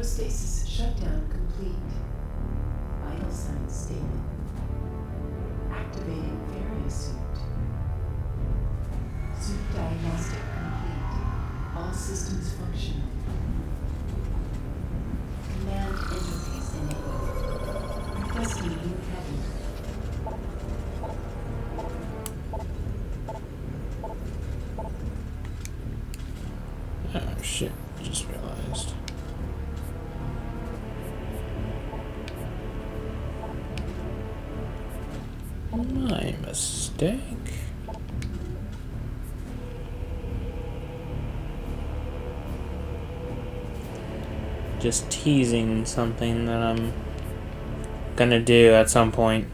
Cryostasis shutdown complete. Vital signs stated. Activating various suit. Suit diagnostic complete. All systems functional. Command interface enabled. Requesting new cabin. Oh shit, just realized. My mistake. Just teasing something that I'm gonna do at some point.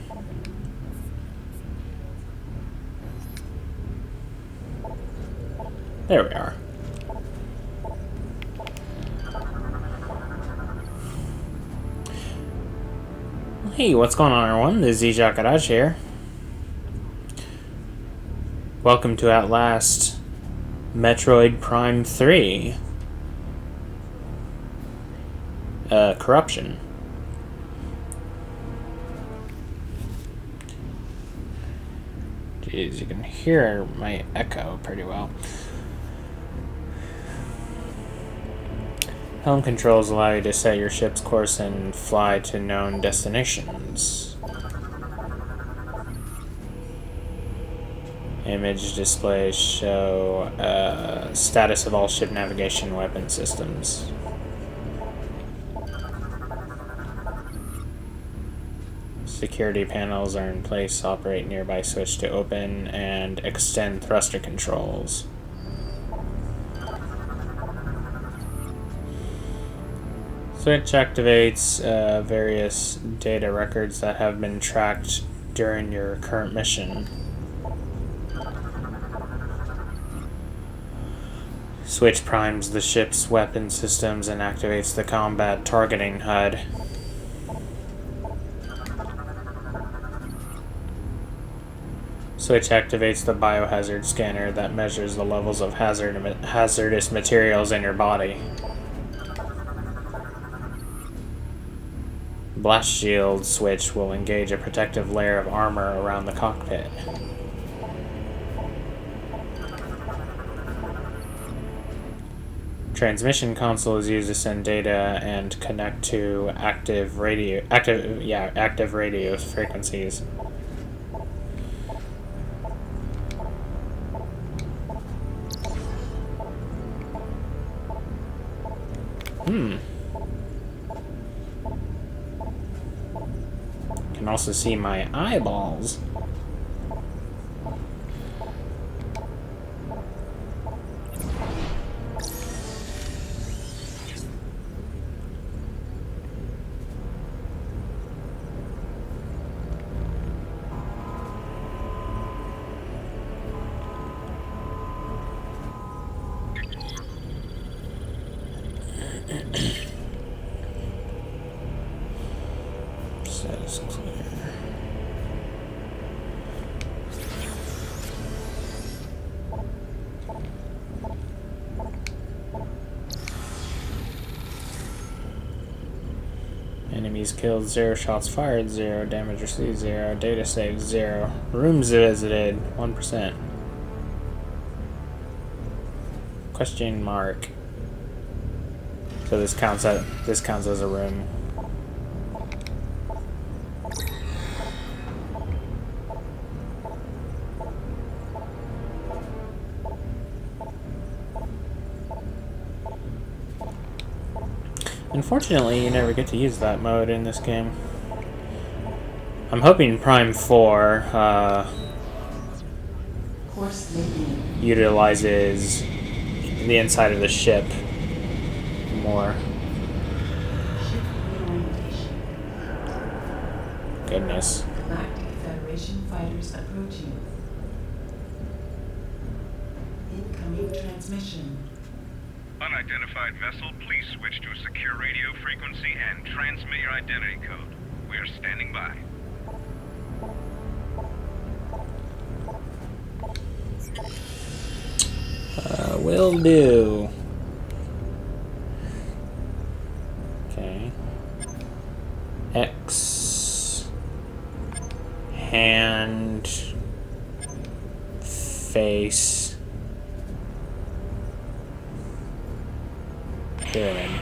There we are. Hey, what's going on, everyone? This is Garage here. Welcome to at last Metroid Prime 3. Corruption. Jeez, you can hear my echo pretty well. Helm controls allow you to set your ship's course and fly to known destinations. Image displays show status of all ship navigation weapon systems. Security panels are in place. Operate nearby switch to open and extend thruster controls. Switch activates various data records that have been tracked during your current mission. Switch primes the ship's weapon systems and activates the combat targeting HUD. Switch activates the biohazard scanner that measures the levels of hazardous materials in your body. Blast shield switch will engage a protective layer of armor around the cockpit. Transmission console is used to send data and connect to active radio frequencies. Can also see my eyeballs. Says clear. Enemies killed 0, shots fired 0, damage received 0, data saved 0, rooms visited 1%. Question mark. So this counts as a room. Unfortunately, you never get to use that mode in this game. I'm hoping Prime 4 utilizes the inside of the ship more. Goodness. Galactic Federation fighters approaching. Incoming transmission. Unidentified vessel, please switch to a secure radio frequency and transmit your identity code. We are standing by. Will do. and face pyramid.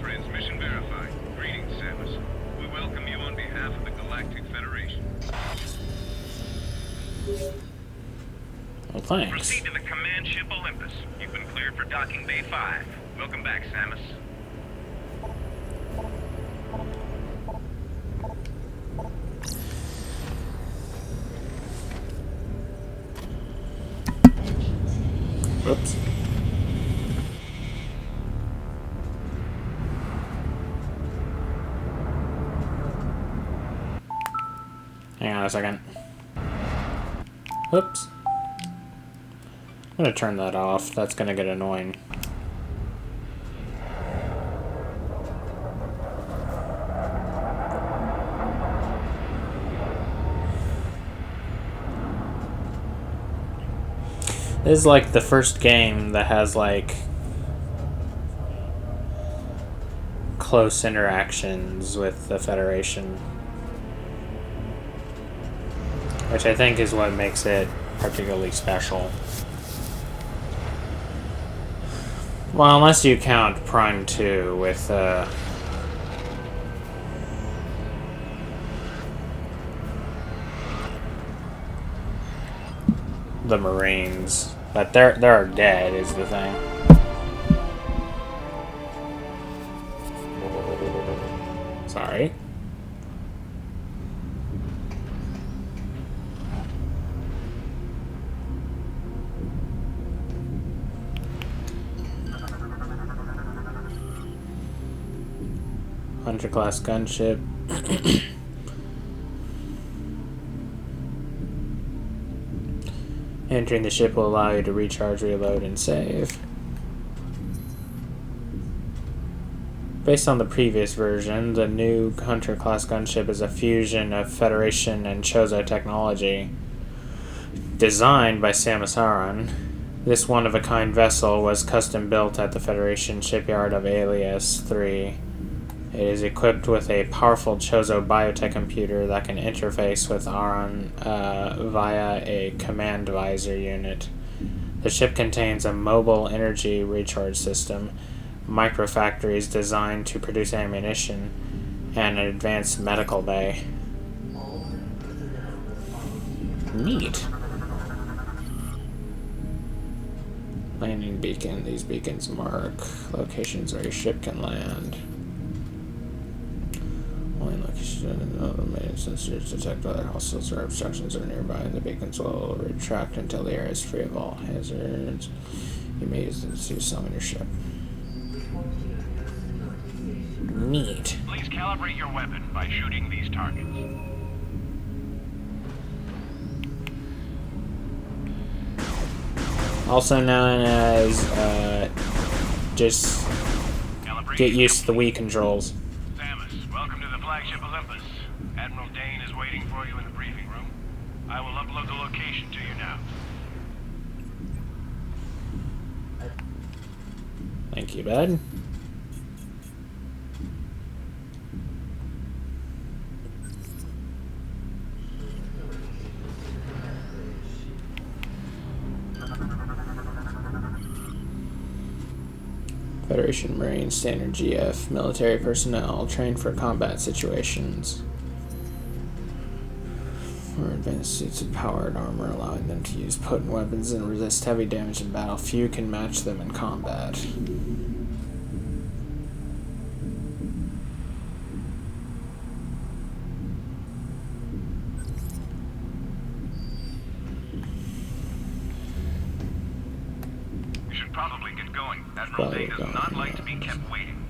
Transmission verified. Greetings, Samus. We welcome you on behalf of the Galactic Federation. Well, thanks. Proceed to the command ship Olympus. You've been cleared for docking bay 5. Welcome back, Samus. Oops. Hang on a second. Whoops. I'm gonna turn that off. That's gonna get annoying. This is like the first game that has like close interactions with the Federation, which I think is what makes it particularly special. Well, unless you count Prime 2 with the Marines, but they're dead is the thing. Sorry. Hunter class gunship. Entering the ship will allow you to recharge, reload, and save. Based on the previous version, the new Hunter class gunship is a fusion of Federation and Chozo technology. Designed by Samus Aran, this one-of-a-kind vessel was custom-built at the Federation shipyard of Alias 3. It is equipped with a powerful Chozo biotech computer that can interface with Aran via a command visor unit. The ship contains a mobile energy recharge system, microfactories designed to produce ammunition, and an advanced medical bay. Neat. Landing beacon. These beacons mark locations where your ship can land. Only location automated sensors detect whether hostiles or obstructions are nearby. The beacons will retract until the area is free of all hazards. You may use them to summon your ship. Neat. Please calibrate your weapon by shooting these targets. Also known as, just get used to the Wii controls. Samus, welcome to the flagship Olympus. Admiral Dane is waiting for you in the briefing room. I will upload the location to you now. Thank you, bud. Federation Marines, standard GF, military personnel, trained for combat situations. Or advanced suits of powered armor, allowing them to use potent weapons and resist heavy damage in battle. Few can match them in combat. Probably get going. Admiral Dane does not like to be kept waiting.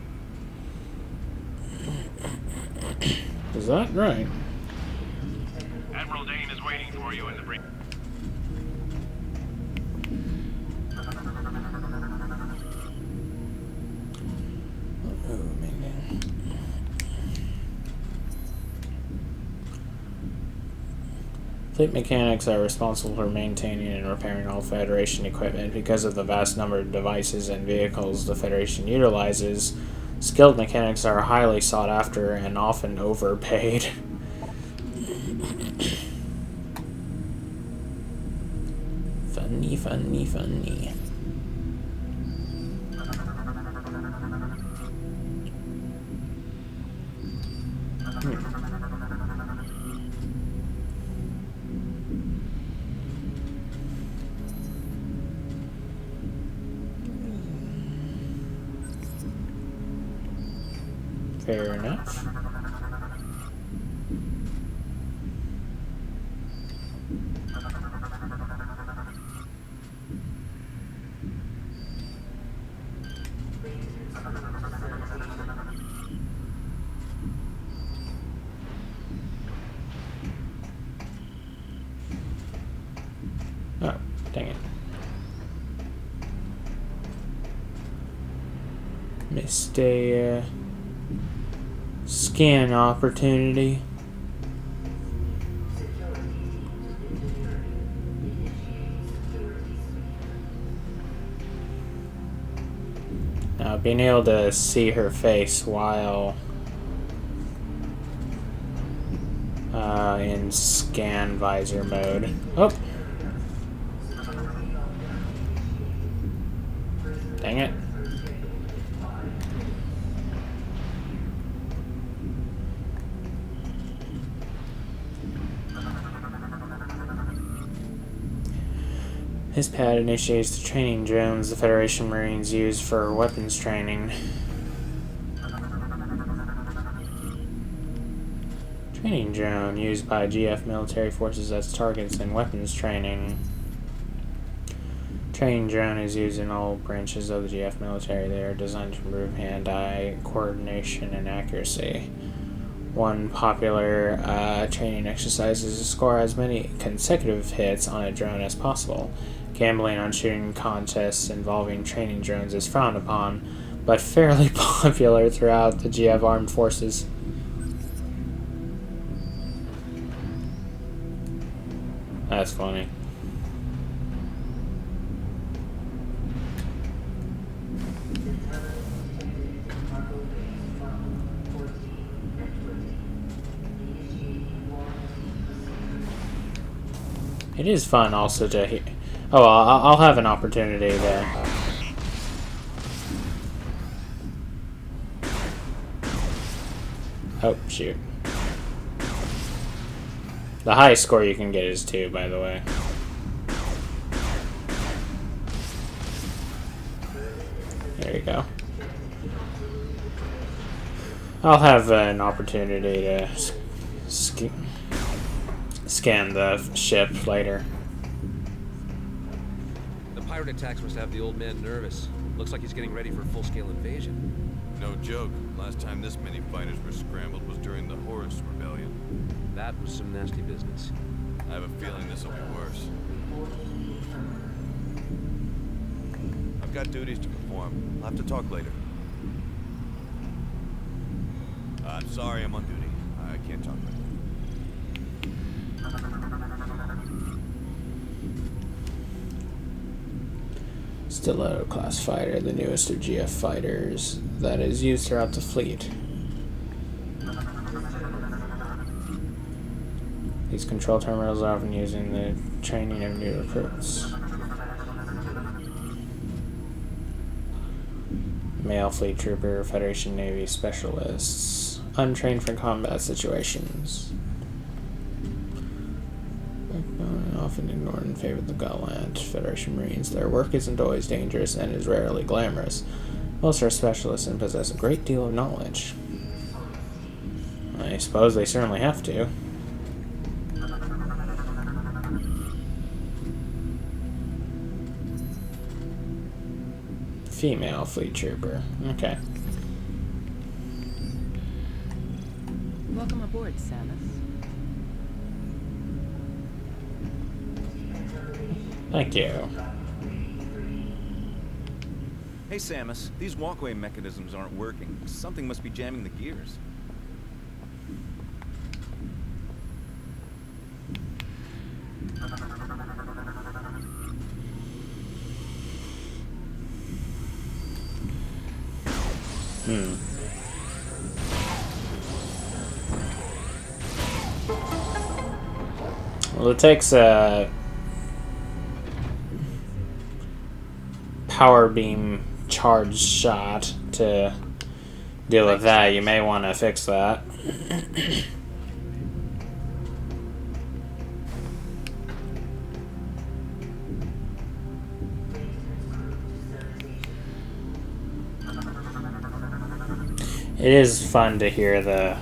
Is that right? Admiral Dane is waiting for you in the briefing. Fleet mechanics are responsible for maintaining and repairing all Federation equipment. Because of the vast number of devices and vehicles the Federation utilizes, skilled mechanics are highly sought after and often overpaid. Funny, funny. Fair enough. Oh, dang it. Missed a scan opportunity. Now, being able to see her face while in scan visor mode. Oh! Dang it. This pad initiates the training drones the Federation Marines use for weapons training. Training drone used by GF military forces as targets in weapons training. Training drone is used in all branches of the GF military. They are designed to improve hand-eye coordination and accuracy. One popular training exercise is to score as many consecutive hits on a drone as possible. Gambling on shooting contests involving training drones is frowned upon, but fairly popular throughout the GF armed forces. That's funny. It is fun also to hear. Oh, I'll have an opportunity to. Oh, shoot. The highest score you can get is 2, by the way. There you go. I'll have an opportunity to scan the ship later. The pirate attacks must have the old man nervous. Looks like he's getting ready for a full-scale invasion. No joke. Last time this many fighters were scrambled was during the Horus Rebellion. That was some nasty business. I have a feeling this will be worse. I've got duties to perform. I'll have to talk later. I'm sorry, I'm on duty. I can't talk later. Stiletto class fighter, the newest of GF fighters that is used throughout the fleet. These control terminals are often used in the training of new recruits. Male fleet trooper, Federation Navy specialists, untrained for combat situations. Often ignored in favor of the gallant Federation Marines. Their work isn't always dangerous and is rarely glamorous. Most are specialists and possess a great deal of knowledge. I suppose they certainly have to. Female fleet trooper. Okay. Welcome aboard, Samus. Thank you. Hey Samus, these walkway mechanisms aren't working. Something must be jamming the gears. Well, it takes power beam charge shot to deal with that. You may want to fix that. It is fun to hear the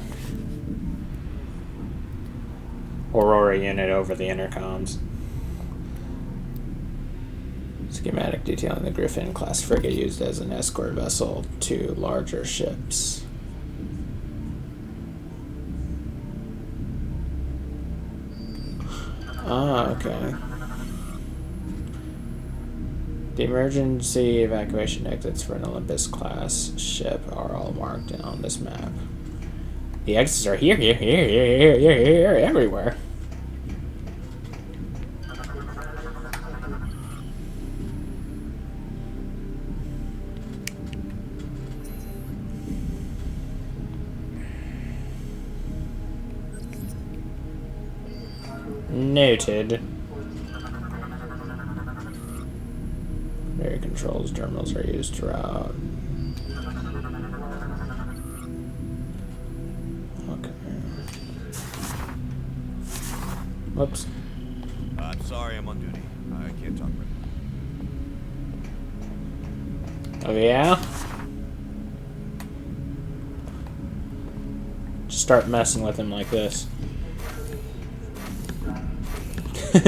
Aurora unit over the intercoms. Schematic detailing the Griffin class frigate used as an escort vessel to larger ships. Ah, okay. The emergency evacuation exits for an Olympus class ship are all marked on this map. The exits are here, everywhere. Noted. Area controls terminals are used throughout. Okay. Whoops. I'm sorry, I'm on duty. I can't talk right now. Oh yeah? Just start messing with him like this. A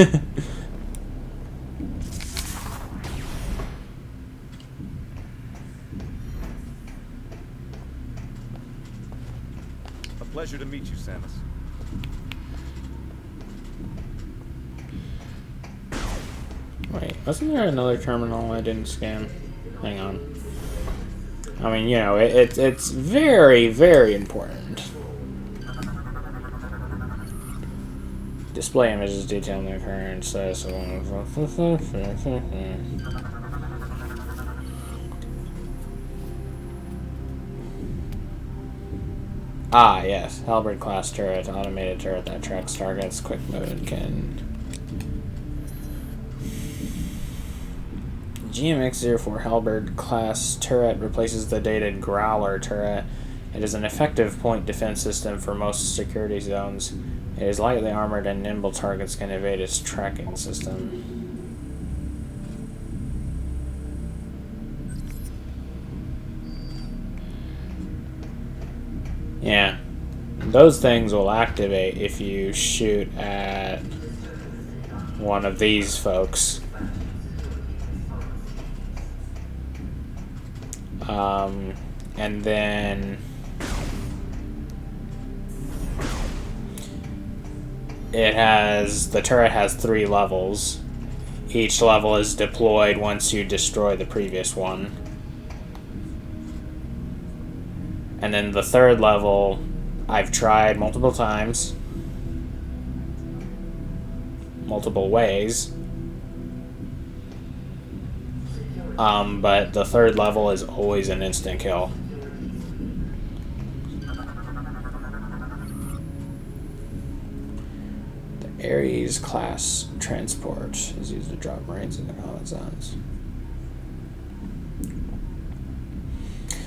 pleasure to meet you, Samus. Wait, wasn't there another terminal I didn't scan? Hang on. I mean, you know, it's very, very important. Display images detailing the occurrence. Ah, yes. Halberd class turret. Automated turret that tracks targets. Quick mode can... GMX-04 Halberd class turret replaces the dated Growler turret. It is an effective point defense system for most security zones. It is lightly armored and nimble targets can evade its tracking system. Yeah. Those things will activate if you shoot at one of these folks. And then the turret has 3 levels. Each level is deployed once you destroy the previous one. And then the 3rd level, I've tried multiple times, multiple ways. But the 3rd level is always an instant kill. The Ares class transport is used to drop Marines in the combat zones.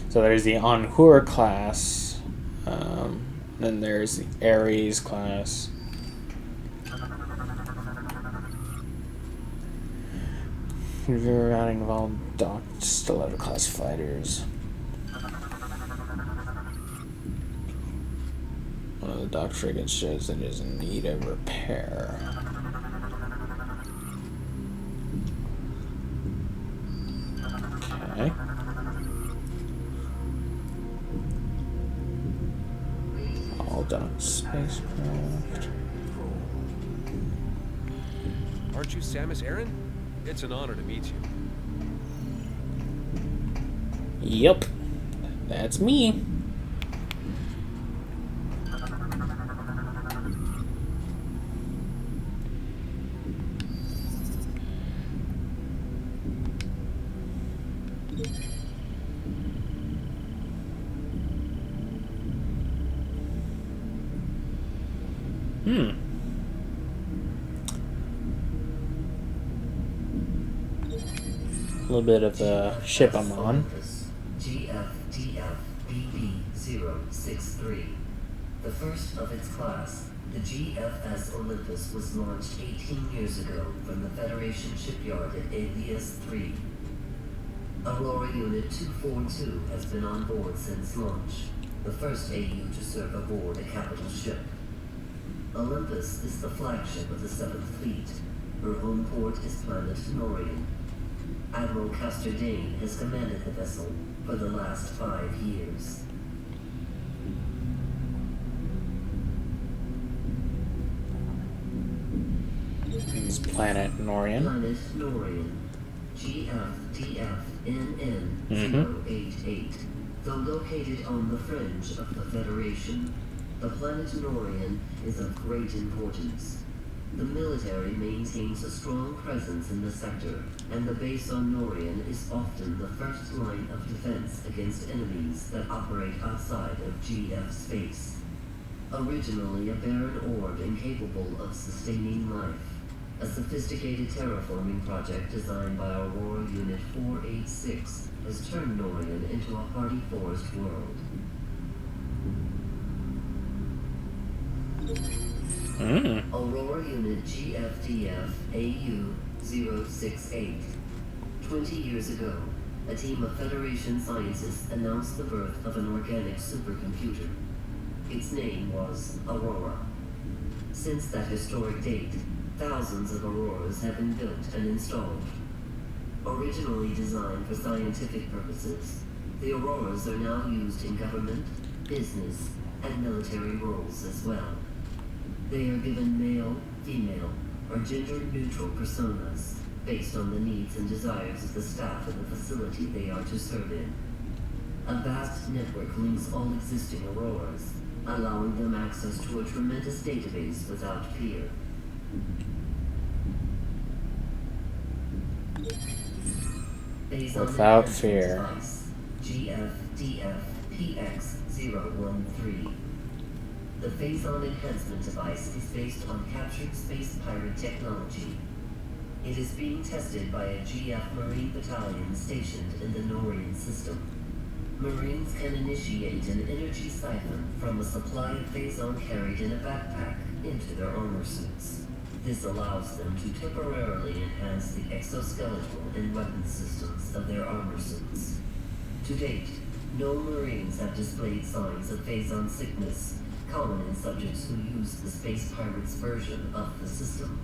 So there's the Anhur class, then there's the Ares class. Routing of all docked stiletto class fighters. One of the docked frigates shows that it is in need of repair. Okay. All docked spacecraft. Aren't you Samus Aran? It's an honor to meet you. Yep, that's me. little bit of the ship I'm on. Olympus, GFTF-BB-063. The first of its class, the GFS Olympus was launched 18 years ago from the Federation shipyard at Alias 3. Aurora Unit 242 has been on board since launch, the first AU to serve aboard a capital ship. Olympus is the flagship of the 7th Fleet. Her home port is planet Norion. Admiral Castor Dane has commanded the vessel for the last 5 years. It's planet Norion. Planet Norion. GFDFNN-088. Though located on the fringe of the Federation, the planet Norion is of great importance. The military maintains a strong presence in the sector, and the base on Norion is often the first line of defense against enemies that operate outside of GF space. Originally a barren orb incapable of sustaining life, a sophisticated terraforming project designed by Aurora Unit 486 has turned Norion into a hardy forest world. Aurora Unit GFDF AU-068. 20 years ago, a team of Federation scientists announced the birth of an organic supercomputer. Its name was Aurora. Since that historic date, thousands of Auroras have been built and installed. Originally designed for scientific purposes, the Auroras are now used in government, business, and military roles as well. They are given male, female, or gender-neutral personas based on the needs and desires of the staff of the facility they are to serve in. A vast network links all existing Auroras, allowing them access to a tremendous database without fear. Without fear. GFDF-PX-013. The Phazon enhancement device is based on captured space pirate technology. It is being tested by a GF Marine battalion stationed in the Norion system. Marines can initiate an energy siphon from a supply of Phazon carried in a backpack into their armor suits. This allows them to temporarily enhance the exoskeletal and weapon systems of their armor suits. To date, no Marines have displayed signs of Phazon sickness, common in subjects who use the Space Pirates version of the system.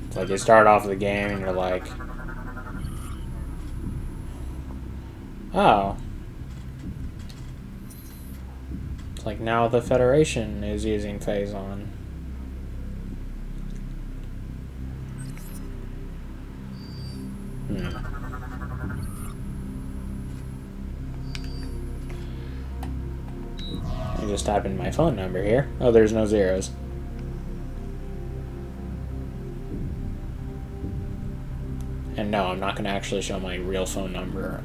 It's like you start off the game and you're like, oh. It's like now the Federation is using Phazon. I just type in my phone number here. Oh, there's no zeros. And no, I'm not going to actually show my real phone number.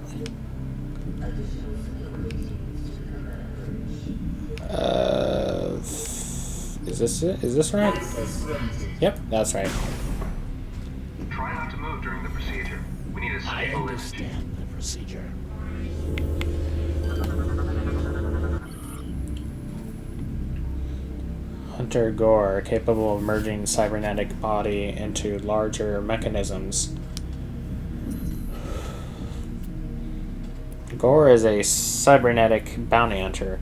Is this it? Is this right? Yep, that's right. Try not to move during the procedure. We need a stable I understand the procedure. Hunter Gore, capable of merging cybernetic body into larger mechanisms. Gore is a cybernetic bounty hunter,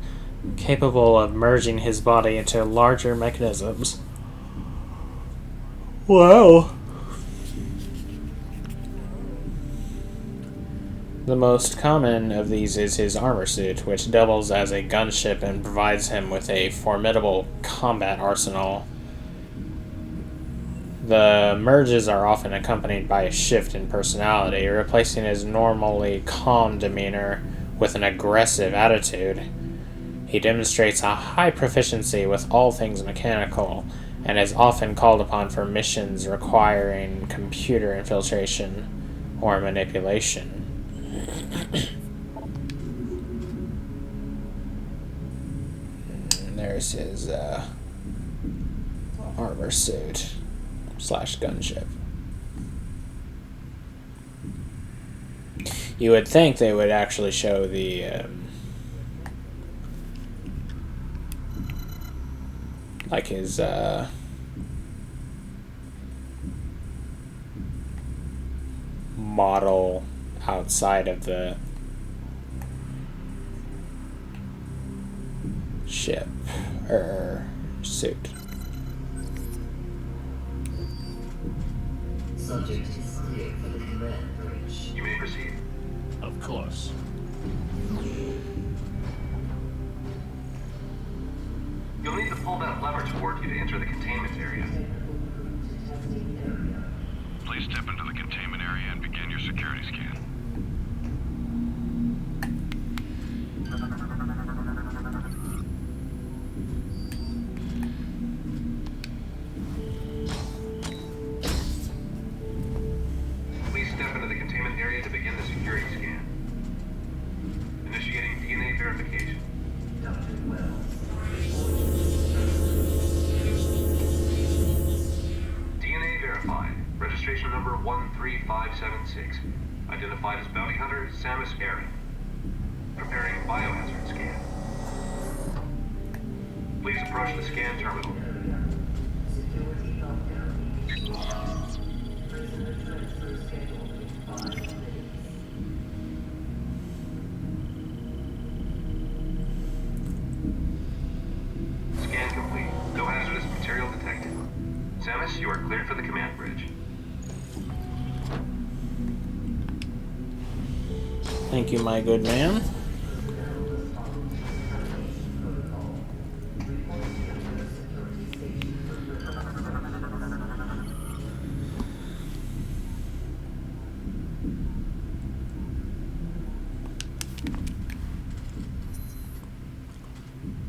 capable of merging his body into larger mechanisms. Wow. The most common of these is his armor suit, which doubles as a gunship and provides him with a formidable combat arsenal. The merges are often accompanied by a shift in personality, replacing his normally calm demeanor with an aggressive attitude. He demonstrates a high proficiency with all things mechanical, and is often called upon for missions requiring computer infiltration or manipulation. there's his armor suit / gunship. You would think they would actually show the like his model outside of the ship or suit. Subject is clear for the command bridge. You may proceed. Of course. You'll need to pull that lever toward you to enter the containment area. Please step into the containment area and begin your security scan. Please step into the containment area to begin the security scan. Initiating DNA verification. DNA verified. Registration number 13576. Identified as bounty hunter Samus Aran. Preparing biohazard scan. Please approach the scan terminal. Scan complete. No hazardous material detected. Samus, you are cleared for the command bridge. Thank you, my good man.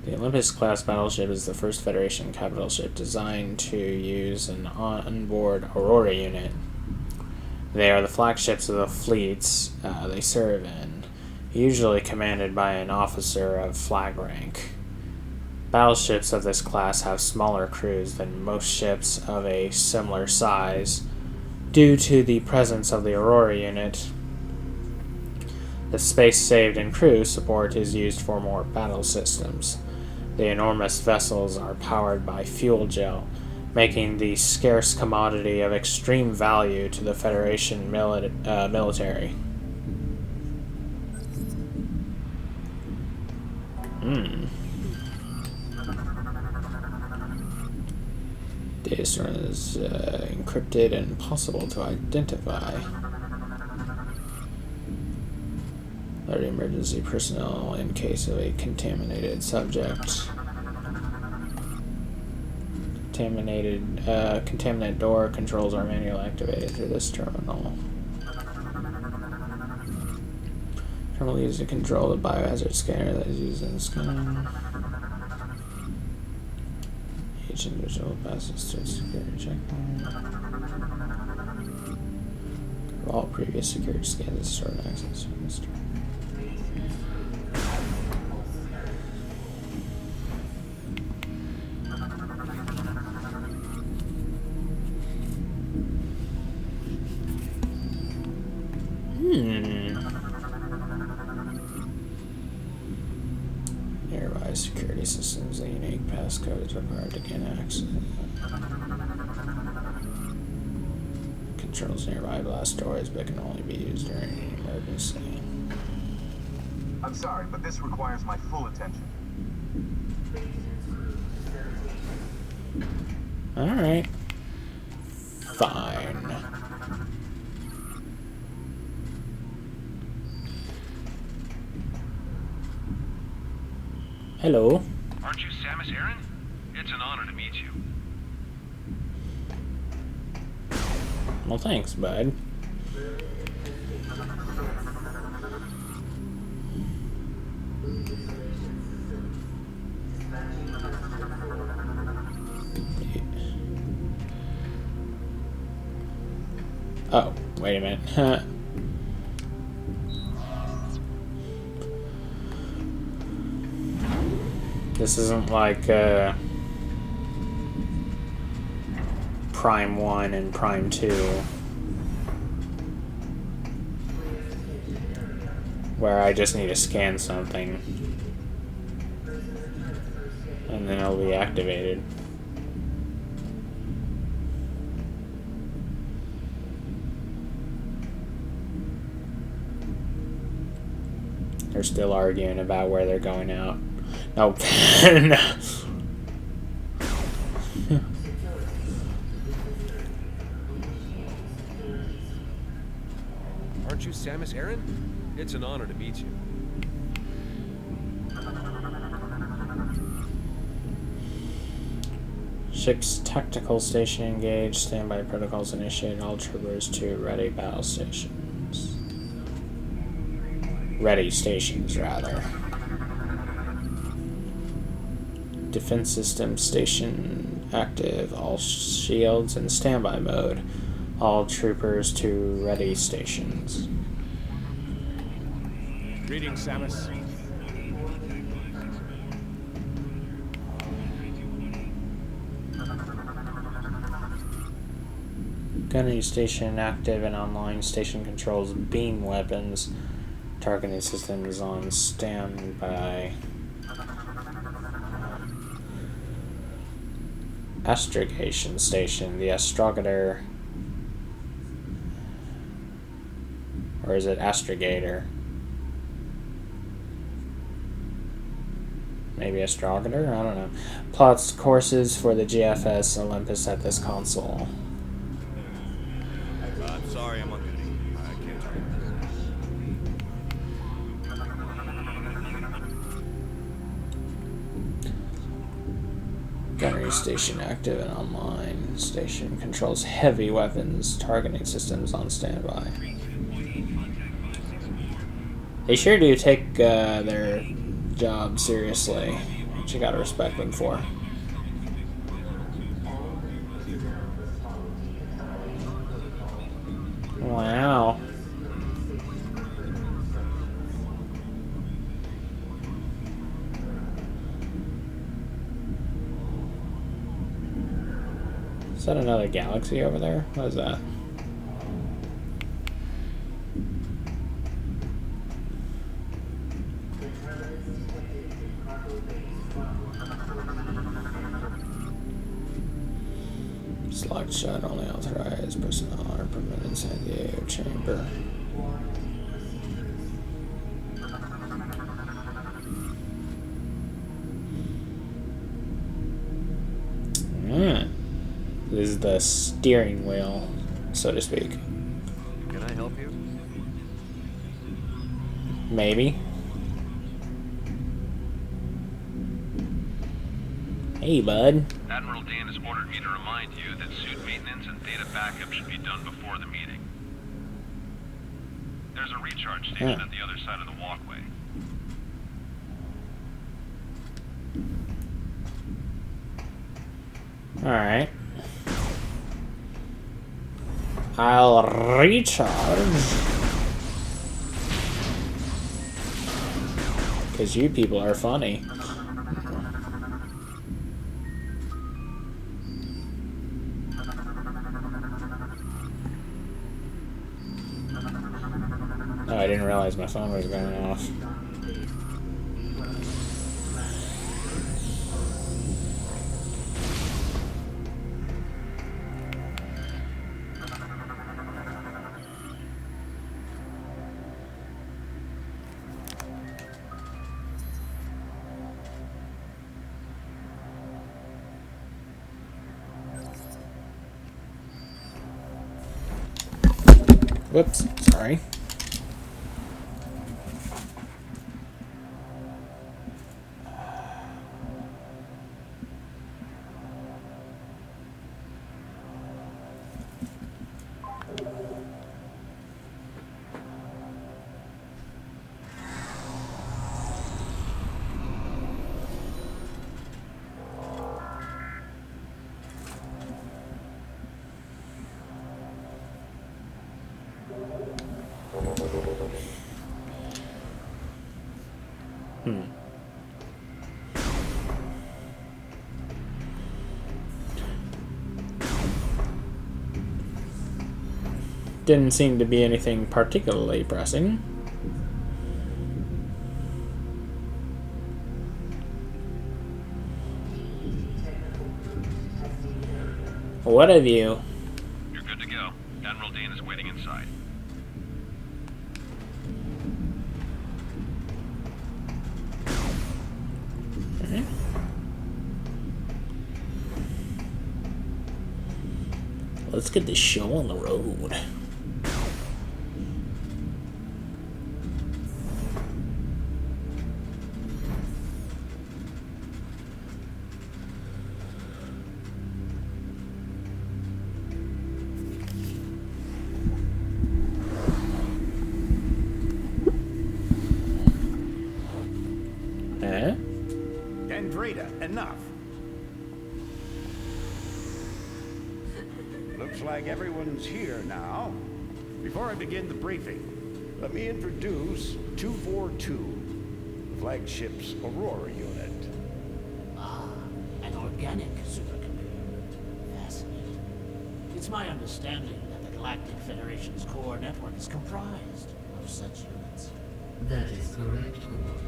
The Olympus-class battleship is the first Federation capital ship designed to use an onboard Aurora unit. They are the flagships of the fleets they serve in, usually commanded by an officer of flag rank. Battleships of this class have smaller crews than most ships of a similar size, due to the presence of the Aurora unit. The space saved in crew support is used for more battle systems. The enormous vessels are powered by fuel gel, making the scarce commodity of extreme value to the Federation military. Data store is encrypted and impossible to identify. Alert emergency personnel in case of a contaminated subject. Contaminant door controls are manually activated through this terminal. Terminal used to control the biohazard scanner that is used in the scan. Each individual passes through security checkpoint. All previous security scans is stored and access to Mr. Nearby security systems, a unique passcode is required to gain access. Controls nearby blast doors, but can only be used during an emergency. I'm sorry, but this requires my full attention. Alright. Fine. Hello. Aren't you Samus Aran? It's an honor to meet you. Well, thanks, bud. Oh, wait a minute. Huh. This isn't like Prime 1 and Prime 2, where I just need to scan something and then it'll be activated. They're still arguing about where they're going out. Nope. No. Aren't you Samus Aran? It's an honor to meet you. Ship's tactical station engaged. Standby protocols initiated. All troopers to ready battle stations. Ready stations, rather. Defense system station active. All shields in standby mode. All troopers to ready stations. Greetings, Samus. Gunnery station active and online. Station controls beam weapons. Targeting systems on standby. Astrogation station. The astrogator. Or is it astrogator? Maybe astrogator? I don't know. Plots courses for the GFS Olympus at this console. I'm sorry, I'm on duty. I can't talk. Gunnery station active and online. Station controls heavy weapons. Targeting systems on standby. They sure do take their job seriously, which you gotta respect them for. Wow. Is that another galaxy over there? What is that? Select shot, only authorized personnel are permitted in San Diego chamber. This is the steering wheel, so to speak. Can I help you? Maybe. Hey, bud. Admiral Dan has ordered me to remind you that suit maintenance and data backup should be done before the meeting. There's a recharge station at the other side of the walkway. Alright. I'll recharge. Because you people are funny. Oh, I didn't realize my phone was going off. Whoops, sorry. Didn't seem to be anything particularly pressing. What have you? You're good to go. Admiral Dean is waiting inside. Let's get this show on the road. Andreda, enough. Looks like everyone's here now. Before I begin the briefing, let me introduce 242, the flagship's Aurora unit. Ah, an organic supercomputer. Fascinating. It's my understanding that the Galactic Federation's core network is comprised of such units. That is correct, Core.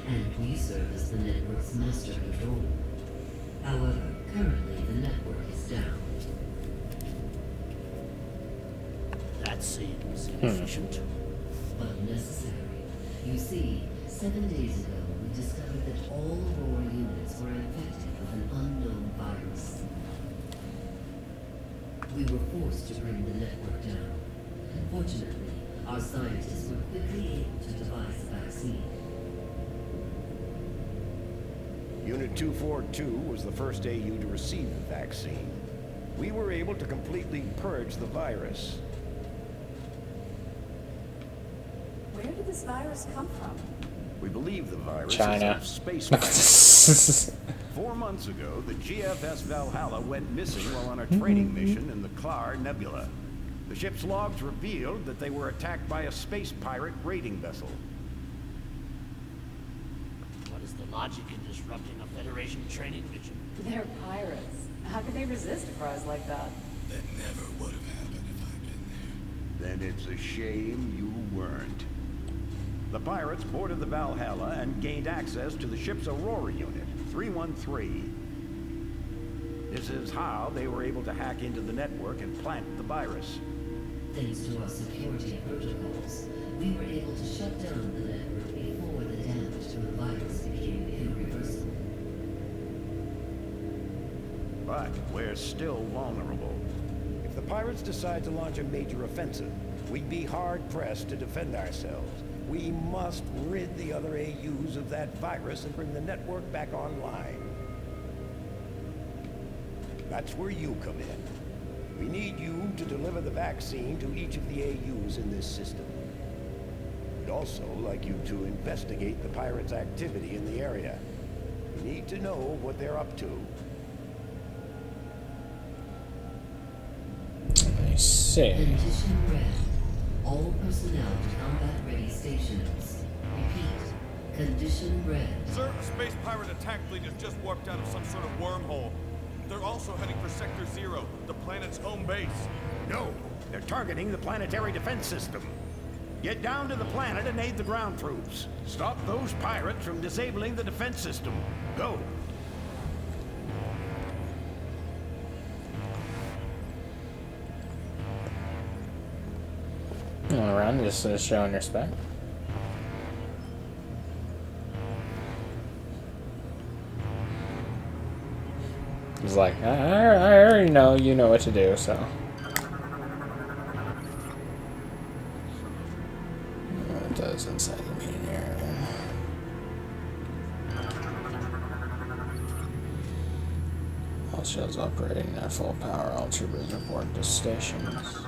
And we serve as the network's master control. However, currently the network is down. That seems inefficient. But necessary. You see, 7 days ago, we discovered that all Aurora units were infected with an unknown virus. We were forced to bring the network down. Fortunately, our scientists were quickly able to devise a vaccine. Unit 242 was the first AU to receive the vaccine. We were able to completely purge the virus. Where did this virus come from? We believe the virus China. is a space virus. 4 months ago, the GFS Valhalla went missing while on a training mission in the Klar Nebula. The ship's logs revealed that they were attacked by a space pirate raiding vessel. What is the logic in disrupting a Federation training mission? They're pirates. How could they resist a prize like that? That never would have happened if I'd been there. Then it's a shame you weren't. The pirates boarded the Valhalla and gained access to the ship's Aurora unit, 313. This is how they were able to hack into the network and plant the virus. Thanks to our security protocols, we were able to shut down the network before the damage to the virus became irreversible. But we're still vulnerable. If the pirates decide to launch a major offensive, we'd be hard-pressed to defend ourselves. We must rid the other AUs of that virus and bring the network back online. That's where you come in. We need you to deliver the vaccine to each of the AUs in this system. We'd also like you to investigate the pirates' activity in the area. We need to know what they're up to. I see. Condition red. All personnel to combat-ready stations. Repeat. Condition red. Sir, a space pirate attack fleet has just warped out of some sort of wormhole. They're also heading for Sector 0, the planet's home base. No, they're targeting the planetary defense system. Get down to the planet and aid the ground troops. Stop those pirates from disabling the defense system. Go. Around just showing respect. He's like, I already know you know what to do, so. What does inside the meeting area? All shields operating at full power. All troopers report to stations.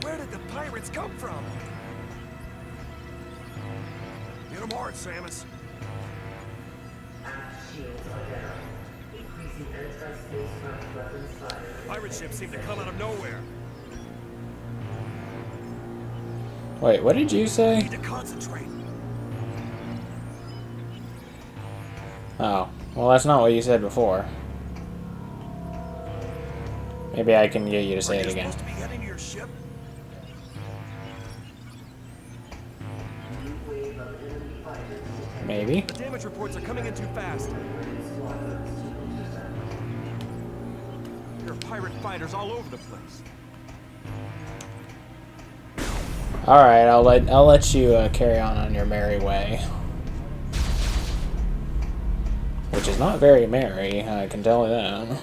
Where did the pirates come from? smart, Samus. Shields are down. Increasing anti-spacecraft weapons fire. Pirate ships seem to come out of nowhere. Wait, what did you say? Need to concentrate. Oh, well, that's not what you said before. Maybe I can get you to say it again. Supposed to be heading to your ship? Maybe. The damage reports are coming in too fast. There are pirate fighters all over the place. All right, I'll let you carry on your merry way, which is not very merry. I can tell you that.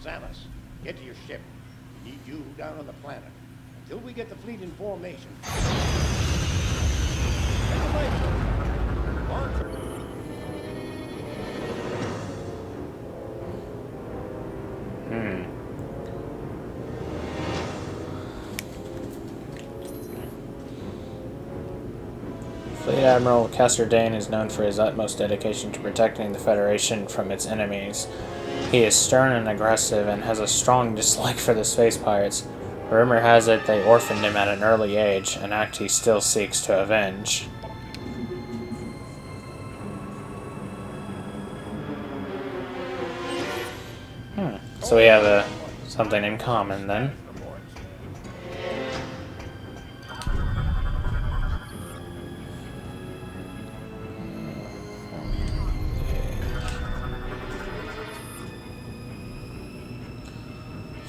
Samus, get to your ship. We need you down on the planet until we get the fleet in formation. Fleet Admiral Castor Dane is known for his utmost dedication to protecting the Federation from its enemies. He is stern and aggressive and has a strong dislike for the space pirates. Rumor has it they orphaned him at an early age, an act he still seeks to avenge. So we have something in common then.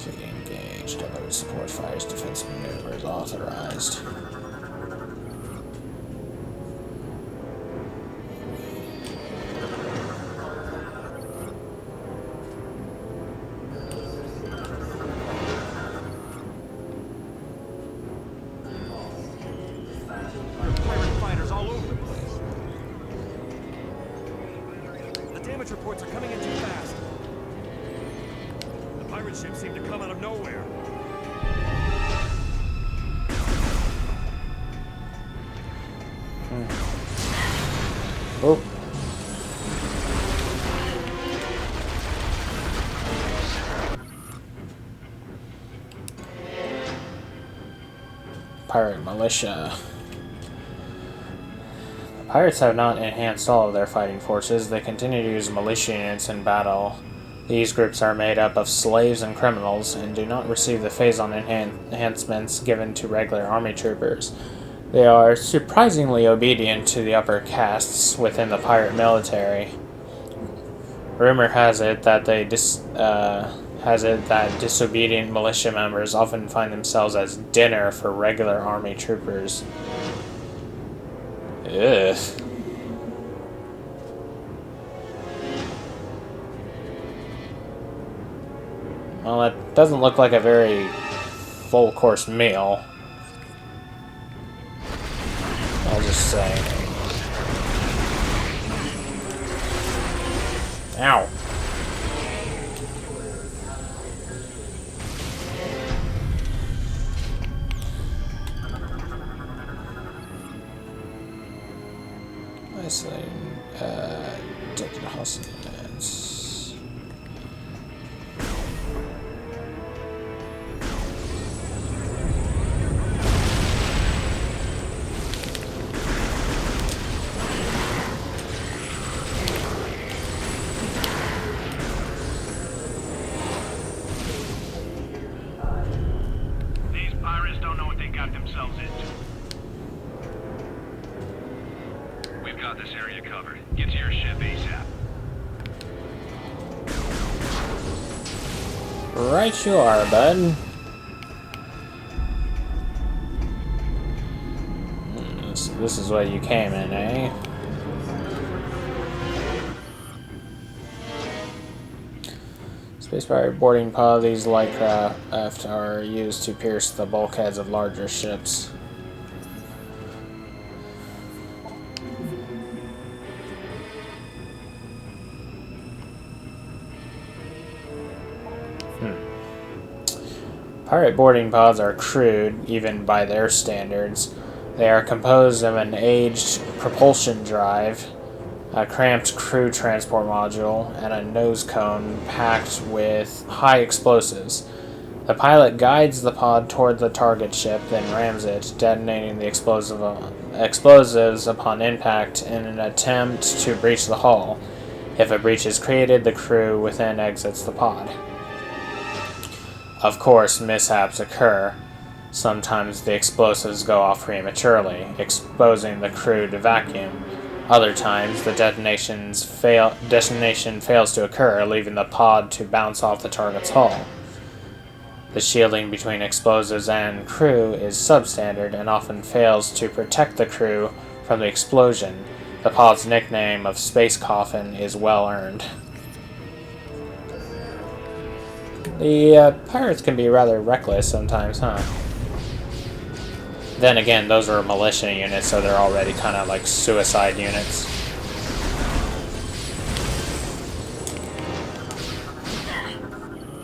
Engaged, although support fires defensive maneuvers authorized. Pirate fighters all over the place. The damage reports are coming in too fast. The pirate ships seem to come out of nowhere. Oh. Pirate militia. The pirates have not enhanced all of their fighting forces. They continue to use militia units in battle. These groups are made up of slaves and criminals and do not receive the phase-on enhancements given to regular army troopers. They are surprisingly obedient to the upper castes within the pirate military. Rumor has it that disobedient militia members often find themselves as dinner for regular army troopers. Ugh. Well, that doesn't look like a very full-course meal. I'll just say. Ow. Isolating, detected hostile units. These pirates don't know what they got themselves into. We've got this area covered. Get to your ship ASAP. Right you are, bud. This is what you came in, eh? Space pirate boarding pod. These light craft are used to pierce the bulkheads of larger ships. Pirate boarding pods are crude, even by their standards. They are composed of an aged propulsion drive, a cramped crew transport module, and a nose cone packed with high explosives. The pilot guides the pod toward the target ship, then rams it, detonating the explosives upon impact in an attempt to breach the hull. If a breach is created, the crew within exits the pod. Of course, mishaps occur. Sometimes the explosives go off prematurely, exposing the crew to vacuum. Other times, the detonation fails to occur, leaving the pod to bounce off the target's hull. The shielding between explosives and crew is substandard and often fails to protect the crew from the explosion. The pod's nickname of Space Coffin is well earned. The pirates can be rather reckless sometimes, huh? Then again, those are militia units, so they're already kind of like suicide units.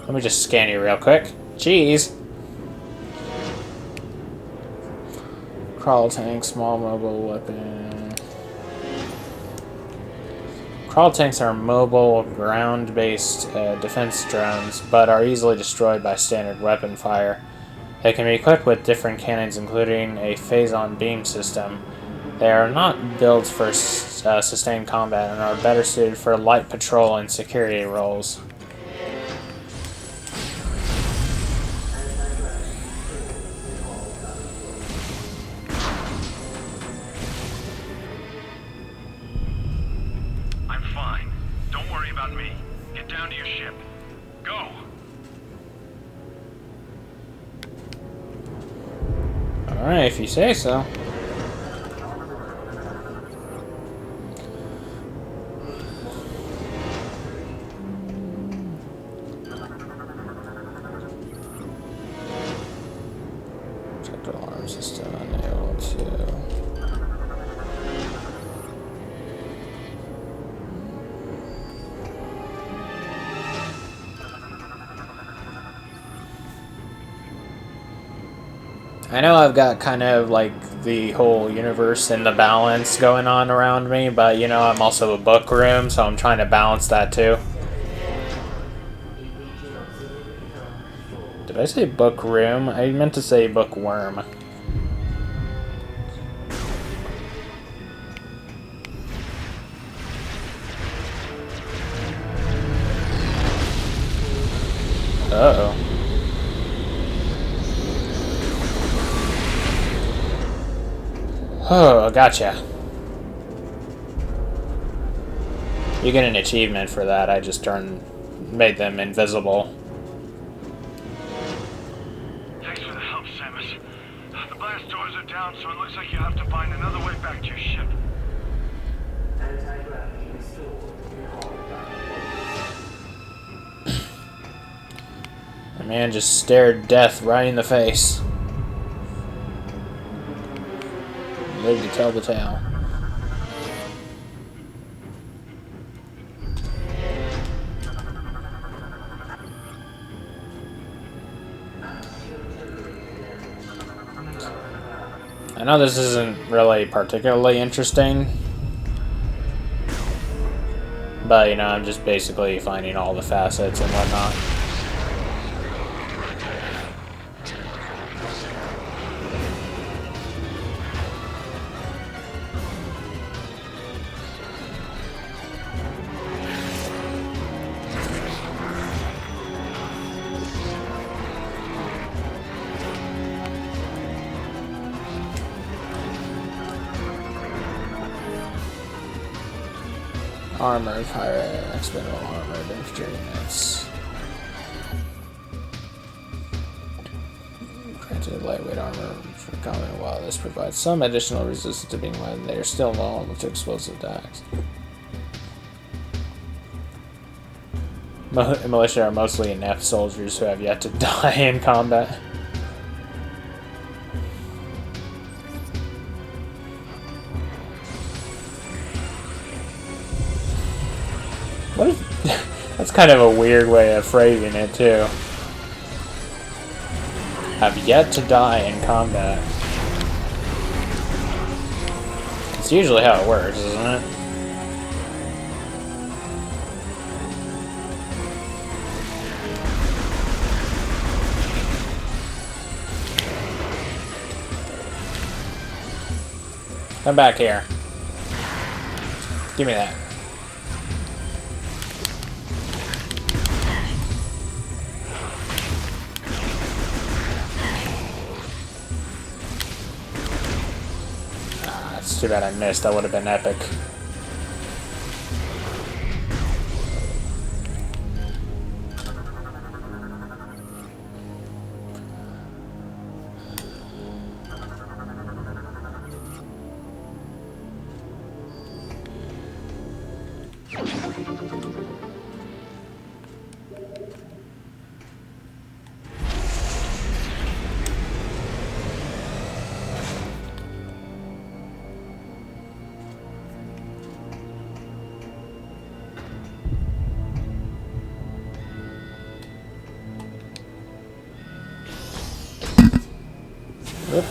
Let me just scan you real quick. Jeez. Crawl tank, small mobile weapon. Crawl tanks are mobile, ground-based defense drones, but are easily destroyed by standard weapon fire. They can be equipped with different cannons, including a phase-on beam system. They are not built for sustained combat and are better suited for light patrol and security roles. I'm fine. Don't worry about me. Get down to your ship. Go! Alright, if you say so. Check the alarm system, unable to. I know I've got kind of like the whole universe in the balance going on around me, but you know, I'm also a book room, so I'm trying to balance that too. Did I say book room? I meant to say bookworm. Uh-oh. Oh, gotcha. You get an achievement for that. I just made them invisible. Thanks for the help, Samus. The blast doors are down, so it looks like you have to find another way back to your ship. Anti-gravity restored in all The man just stared death right in the face. Live to tell the tale. I know this isn't really particularly interesting, but you know, I'm just basically finding all the facets and whatnot. Armored pirate, expendable armored infantry units. Granted lightweight armor for combat. While this provides some additional resistance to being wet, they are still vulnerable to explosive attacks. Militia are mostly inept soldiers who have yet to die in combat. What is, that's kind of a weird way of phrasing it, too. have yet to die in combat. It's usually how it works, isn't it? Come back here. Give me that. Ah, it's too bad I missed. That would have been epic. Whoop.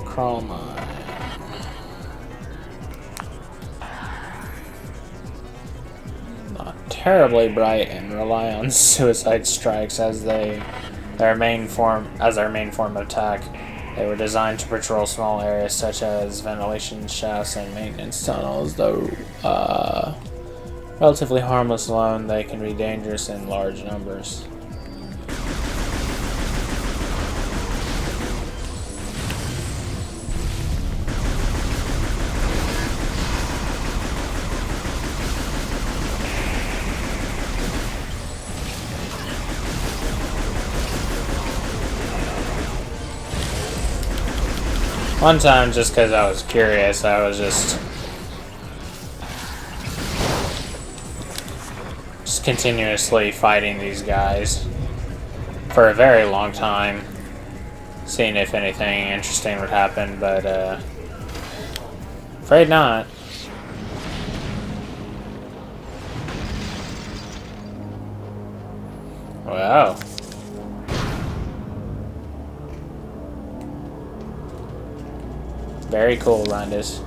Chroma. Not terribly bright and rely on suicide strikes as their main form of attack. They were designed to patrol small areas such as ventilation shafts and maintenance tunnels, though relatively harmless alone, they can be dangerous in large numbers. One time, just because I was curious, I was just continuously fighting these guys for a very long time, seeing if anything interesting would happen, but afraid not. Wow. Very cool, Rondis.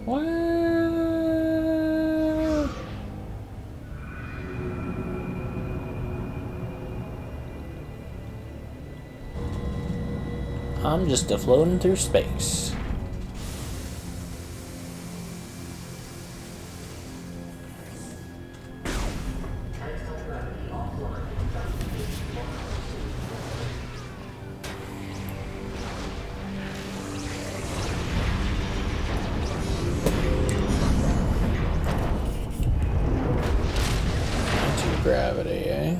What? I'm just floating through space. Gravity, eh?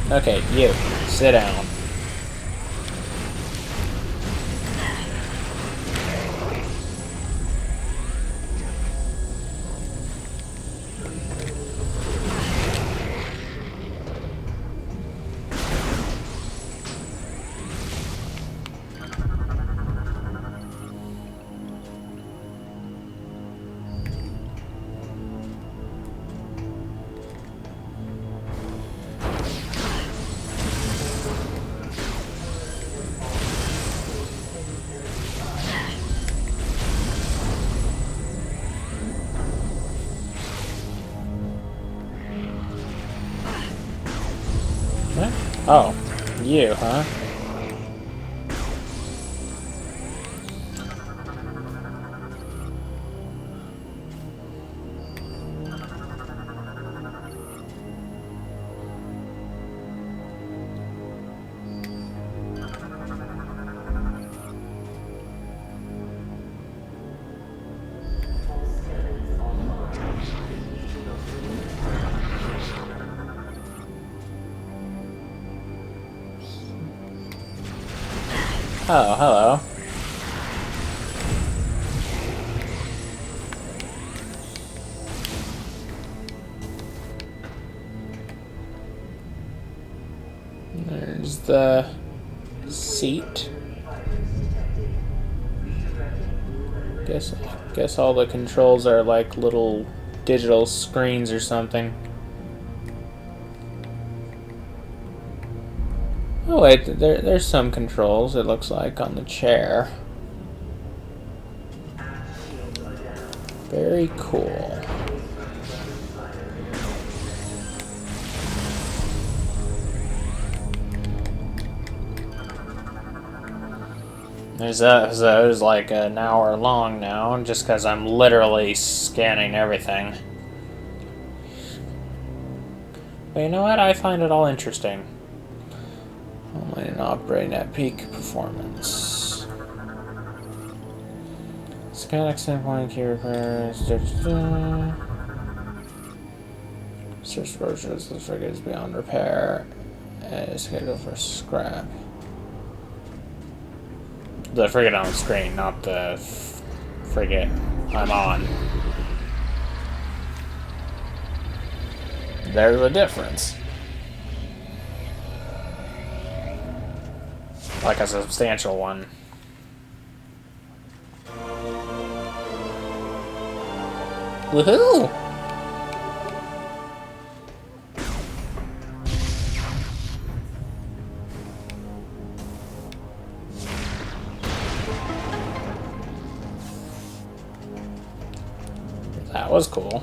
Okay, you. Sit down. What? Oh, you, huh? Oh, hello. There's the seat. Guess all the controls are like little digital screens or something. Oh wait, there's some controls, it looks like, on the chair. Very cool. There's those like an hour long now, just because I'm literally scanning everything. But you know what? I find it all interesting. Online and operating at peak performance. Schematic standpoint, key repairs. Search for shows the frigate is beyond repair and is scheduled for scrap. The frigate on the screen, not the frigate I'm on. There's a difference. Like a substantial one. Woohoo! That was cool.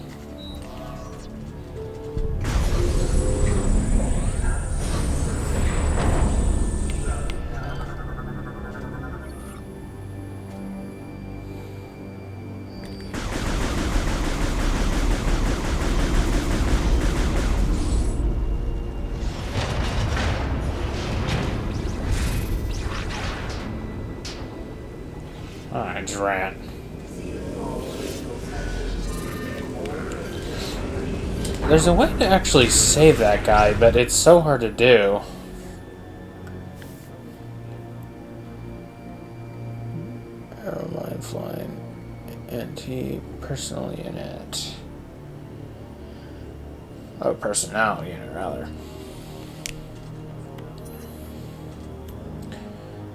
Alright, drat. There's a way to actually save that guy, but it's so hard to do. Airline flying anti-personnel unit. Oh, personnel unit, rather.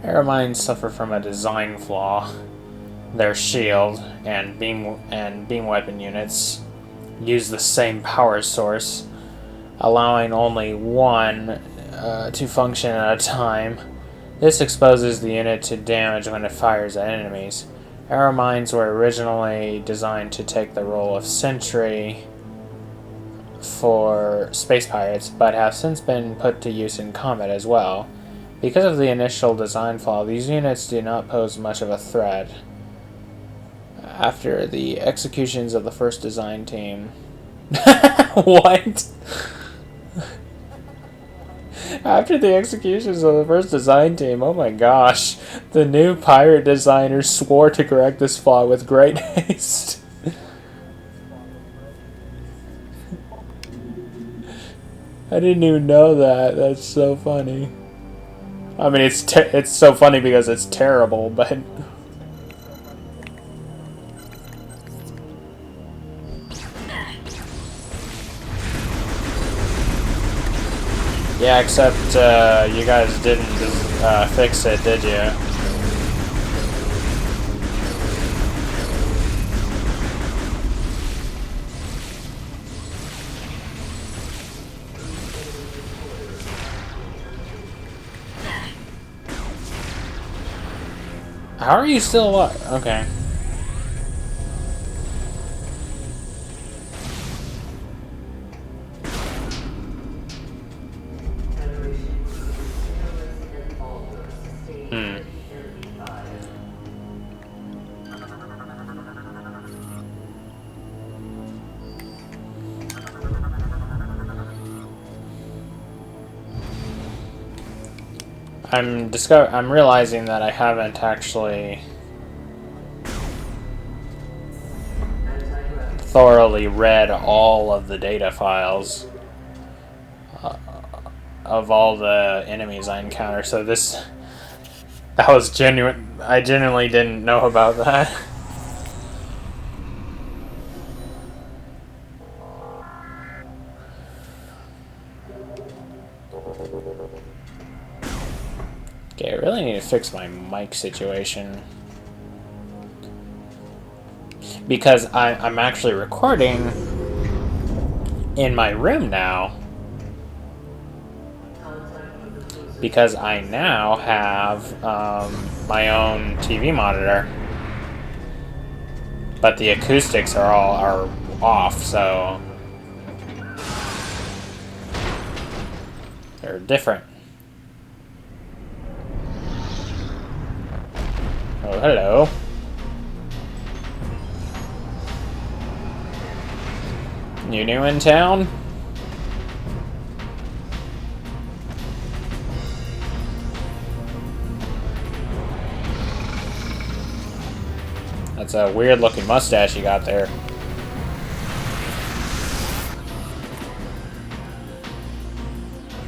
Airmines suffer from a design flaw. Their shield and beam weapon units use the same power source, allowing only one to function at a time. This exposes the unit to damage when it fires at enemies. Aeromines were originally designed to take the role of sentry for space pirates, but have since been put to use in combat as well. Because of the initial design flaw, these units do not pose much of a threat. After the executions of the first design team... What? After the executions of the first design team, oh my gosh, the new pirate designers swore to correct this flaw with great haste. I didn't even know that. That's so funny. I mean, it's so funny because it's terrible, but... Yeah, except you guys didn't fix it, did you? How are you still alive? Okay. I'm realizing that I haven't actually thoroughly read all of the data files of all the enemies I encounter, so that was genuine. I genuinely didn't know about that. Okay, I really need to fix my mic situation. Because I'm actually recording in my room now. Because I now have my own TV monitor. But the acoustics are off, so they're different. Oh, hello. You new in town? That's a weird looking mustache you got there.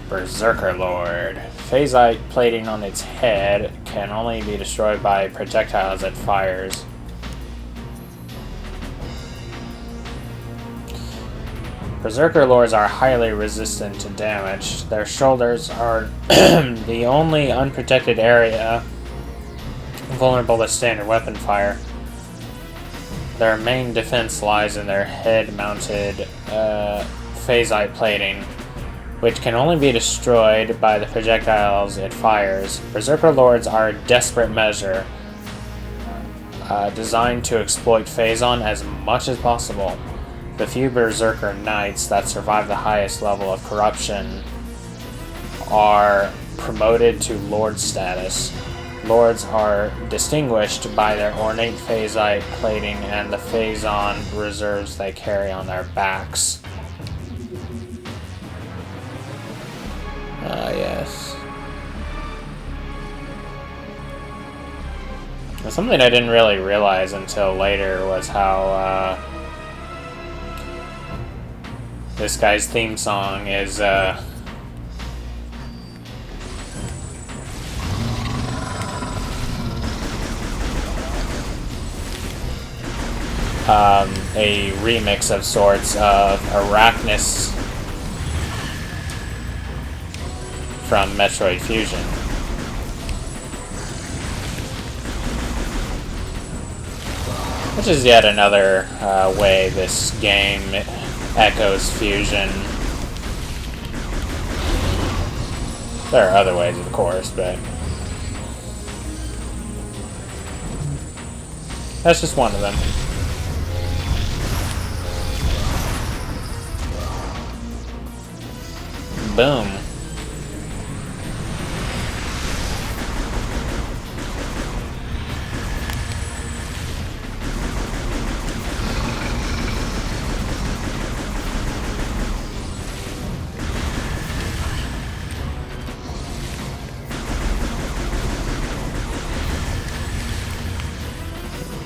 Berserker Lord. Phasite plating on its head can only be destroyed by projectiles it fires. Berserker Lords are highly resistant to damage. Their shoulders are the only unprotected area vulnerable to standard weapon fire. Their main defense lies in their head-mounted phasite plating, which can only be destroyed by the projectiles it fires. Berserker Lords are a desperate measure designed to exploit Phazon as much as possible. The few Berserker Knights that survive the highest level of corruption are promoted to Lord status. Lords are distinguished by their ornate phasite plating and the Phazon reserves they carry on their backs. Ah, yes. And something I didn't really realize until later was how this guy's theme song is a remix of sorts of Arachnus from Metroid Fusion. Which is yet another way this game echoes Fusion. There are other ways, of course, but that's just one of them. Boom.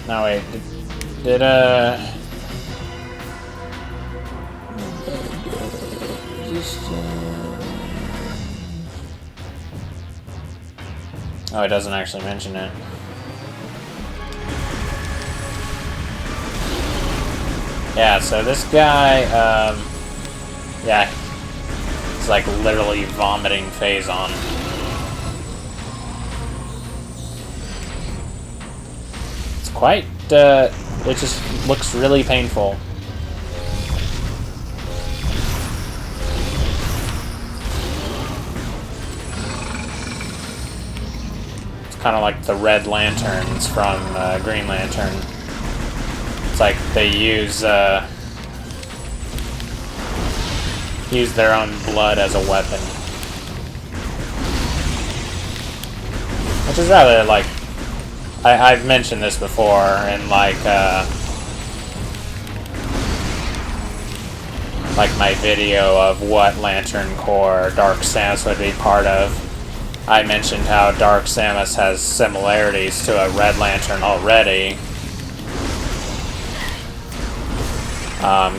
Now wait, did just Oh, it doesn't actually mention it. Yeah, so this guy, yeah, it's like literally vomiting Phazon. It's quite, it just looks really painful. It's kind of like the Red Lanterns from Green Lantern. It's like they use their own blood as a weapon, which is rather like I've mentioned this before in like my video of what Lantern Corps Dark Samus would be part of. I mentioned how Dark Samus has similarities to a Red Lantern already.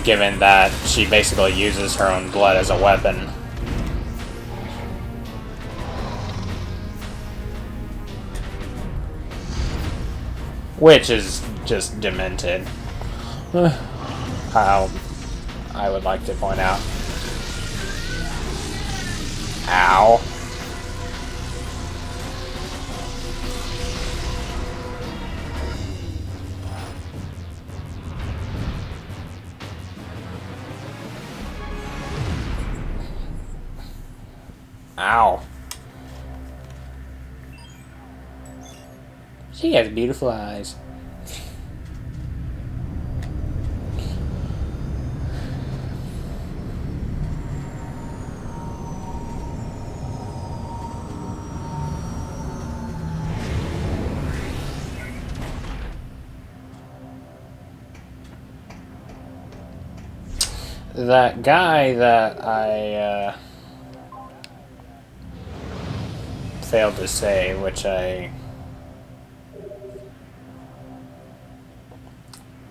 Given that she basically uses her own blood as a weapon. Which is just demented. How I would like to point out. Ow. Ow. She has beautiful eyes. That guy that I failed to say, which I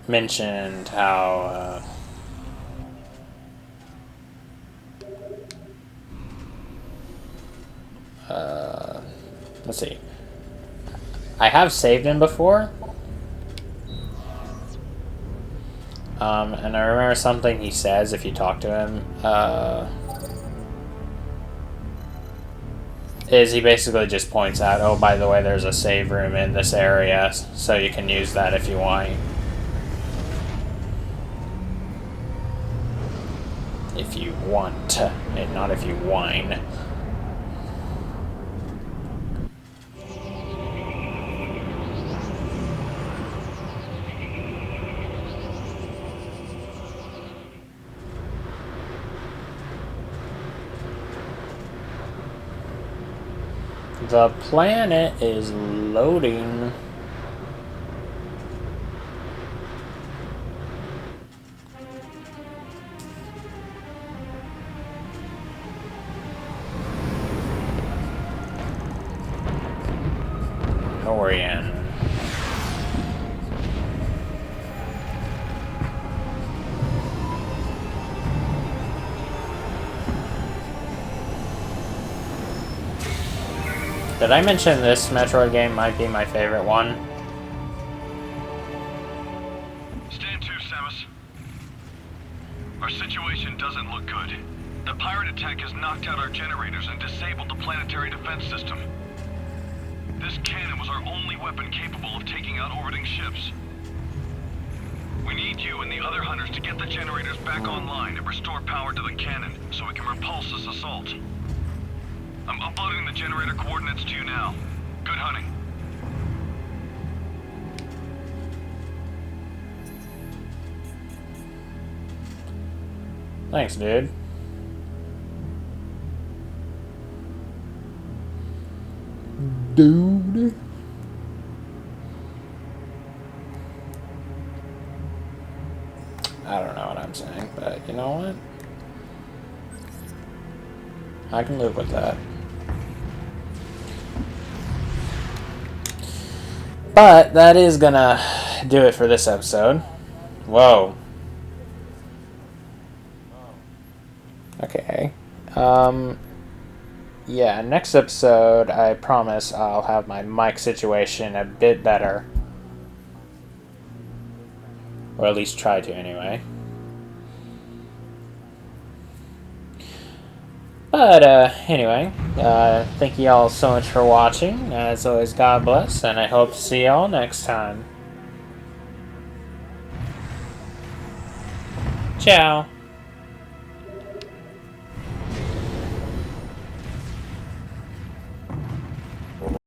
mentioned how let's see, I have saved him before, and I remember something he says if you talk to him, is he basically just points out, oh, by the way, there's a save room in this area, so you can use that if you want. If you want, and not if you whine. The planet is loading. Norion. Did I mention this Metroid game might be my favorite one? Stand to, Samus. Our situation doesn't look good. The pirate attack has knocked out our generators and disabled the planetary defense system. This cannon was our only weapon capable of taking out orbiting ships. We need you and the other hunters to get the generators back online and restore power to the cannon so we can repulse this assault. I'm uploading the generator coordinates to you now. Good hunting. Thanks, dude. Dude. I don't know what I'm saying, but you know what? I can live with that. But that is gonna do it for this episode. Whoa. Okay. yeah, next episode, I promise I'll have my mic situation a bit better. Or at least try to, anyway. But, anyway, thank you all so much for watching. As always, God bless, and I hope to see y'all next time. Ciao.